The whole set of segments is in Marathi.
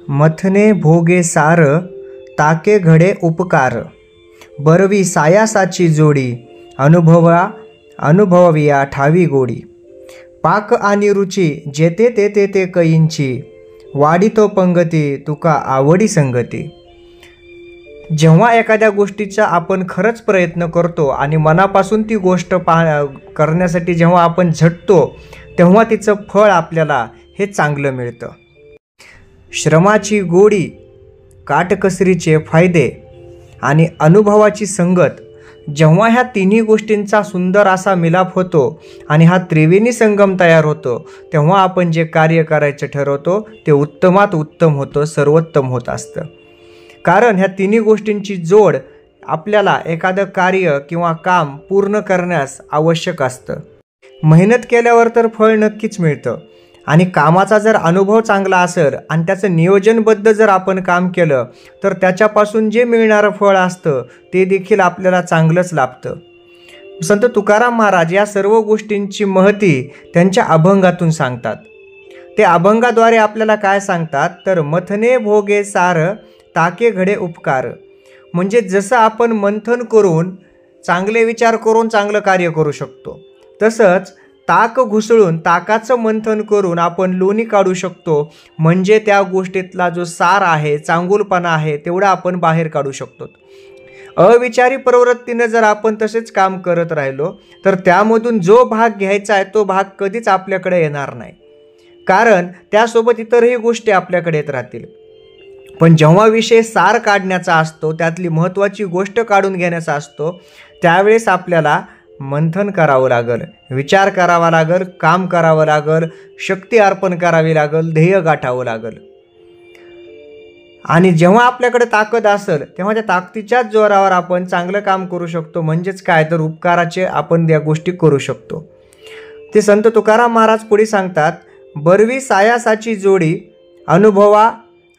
मथने भोगे सार, ताके घडे उपकार। बरवी सायासाची जोडी, अनुभविया ठावी गोडी। पाक आणि रुची, जेते तेते ते कैंची। वाढीतो पंगती, तुका आवडी संगती। जेव्हा एखाद्या गोष्टीचा आपण खरंच प्रयत्न करतो आणि मनापासून ती गोष्ट करण्यासाठी जेव्हा आपण झटतो, तेव्हा तिचं फळ आपल्याला हे चांगलं मिळतं। श्रमाची गोडी, काटकसरीचे फायदे आणि अनुभवाची संगत, जेव्हा ह्या तिन्ही गोष्टींचा सुंदर असा मिलाप होतो आणि हा त्रिवेणी संगम तयार होतो, तेव्हा आपण जे कार्य करायचं ठरवतो ते उत्तमात उत्तम होतं, सर्वोत्तम होत असतं। कारण ह्या तिन्ही गोष्टींची जोड आपल्याला एखादं कार्य किंवा काम पूर्ण करण्यास आवश्यक असतं। मेहनत केल्यावर तर फळ नक्कीच मिळतं आणि कामाचा जर अनुभव चांगला असेल आणि त्याचं नियोजनबद्ध जर आपण काम केलं तर त्याच्यापासून जे मिळणारं फळ असतं ते देखील आपल्याला चांगलंच लाभतं। संत तुकाराम महाराज या सर्व गोष्टींची महती त्यांच्या अभंगातून सांगतात। ते अभंगाद्वारे आपल्याला काय सांगतात तर मथने भोगे सार, ताके घडे उपकार। म्हणजे जसं आपण मंथन करून चांगले विचार करून चांगलं कार्य करू शकतो, तसंच ताक घुसळून ताकाचं मंथन करून आपण लोणी काढू शकतो। म्हणजे त्या गोष्टीतला जो सार आहे, चांगुलपणा आहे, तेवढा आपण बाहेर काढू शकतो। अविचारी प्रवृत्तीनं जर आपण तसेच काम करत राहिलो तर त्यामधून जो भाग घ्यायचा आहे तो भाग कधीच आपल्याकडे येणार नाही, कारण त्यासोबत इतरही गोष्टी आपल्याकडे येत राहतील। पण जेव्हा विषय सार काढण्याचा असतो, त्यातली महत्त्वाची गोष्ट काढून घेण्याचा असतो, त्यावेळेस आपल्याला मंथन करावं लागेल, विचार करावा लागेल, काम करावं लागेल, शक्ती अर्पण करावी लागेल, ध्येय गाठावं लागेल। आणि जेव्हा आपल्याकडे ताकद असेल तेव्हा त्या ताकदीच्याच जोरावर आपण चांगलं काम करू शकतो। म्हणजेच काय तर उपकाराचे आपण त्या गोष्टी करू शकतो। ते संत तुकाराम महाराज पुढे सांगतात, बरवी सायासाची जोडी,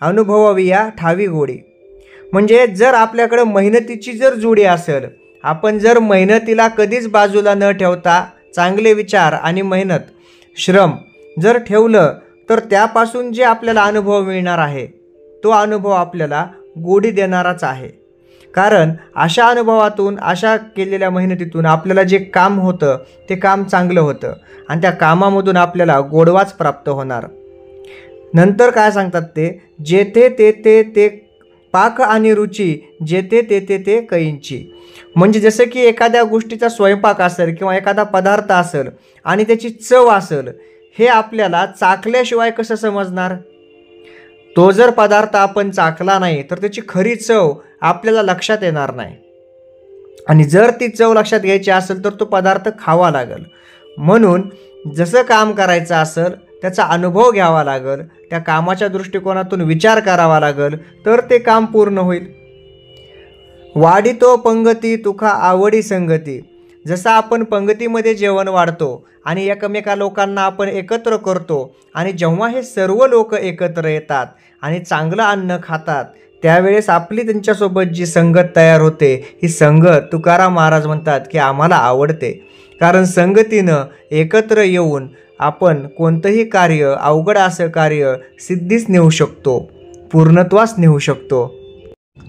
अनुभविया ठावी गोडी। म्हणजे जर आपल्याकडे मेहनतीची जर जोडी असेल, आपण जर मेहनतीला कधीच बाजूला न ठेवता चांगले विचार आणि मेहनत, श्रम जर ठेवलं तर त्यापासून जे आपल्याला अनुभव मिळणार आहे तो अनुभव आपल्याला गोडी देणाराच आहे। कारण अशा अनुभवातून, अशा केलेल्या मेहनतीतून आपल्याला जे काम होतं ते काम चांगलं होतं आणि त्या कामामधून आपल्याला गोडवाच प्राप्त होणार। नंतर काय सांगतात ते, जेथे तेथे ते पाक आणि रुची, जेथे तेथे ते कैंची। म्हणजे जसं की एखाद्या गोष्टीचा स्वयंपाक असेल किंवा एखादा पदार्थ असेल आणि त्याची चव असेल, हे आपल्याला चाखल्याशिवाय कसं समजणार? तो जर पदार्थ आपण चाखला नाही तर त्याची खरी चव आपल्याला लक्षात येणार नाही। आणि जर ती चव लक्षात घ्यायची असेल तर तो पदार्थ खावा लागेल। म्हणून जसं काम करायचं असेल त्याचा अनुभव घ्यावा लागेल, त्या कामाच्या दृष्टिकोनातून विचार करावा लागेल, तर ते काम पूर्ण होईल। वाढीतो पंगती, तुका आवडी संगती। जसं आपण पंगतीमध्ये जेवण वाढतो आणि एकमेका लोकांना आपण एकत्र करतो आणि जेव्हा हे सर्व लोक एकत्र येतात आणि चांगलं अन्न खातात, त्यावेळेस आपली त्यांच्यासोबत जी संगत तयार होते, ही संगत तुकाराम महाराज म्हणतात की आम्हाला आवडते। कारण संगतीनं एकत्र येऊन आपण कोणतंही कार्य, अवघड असं कार्य सिद्धीस नेऊ शकतो, पूर्णत्वास नेऊ शकतो।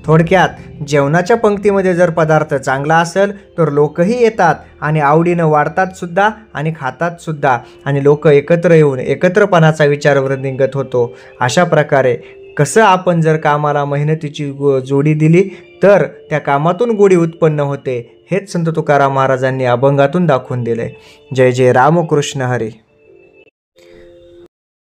थोडक्यात जेवणाच्या पंक्तीमध्ये जर पदार्थ चांगला असेल तर लोकही येतात आणि आवडीनं वाढतात सुद्धा आणि खातात सुद्धा, आणि लोक एकत्र येऊन एकत्रपणाचा विचार वृद्धिंगत होतो। अशा प्रकारे कसं आपण जर कामाला मेहनतीची जोडी दिली तर त्या कामातून गोडी उत्पन्न होते, हेच संत तुकाराम महाराजांनी अभंगातून दाखवून दिले। जय जय रामकृष्ण हरी।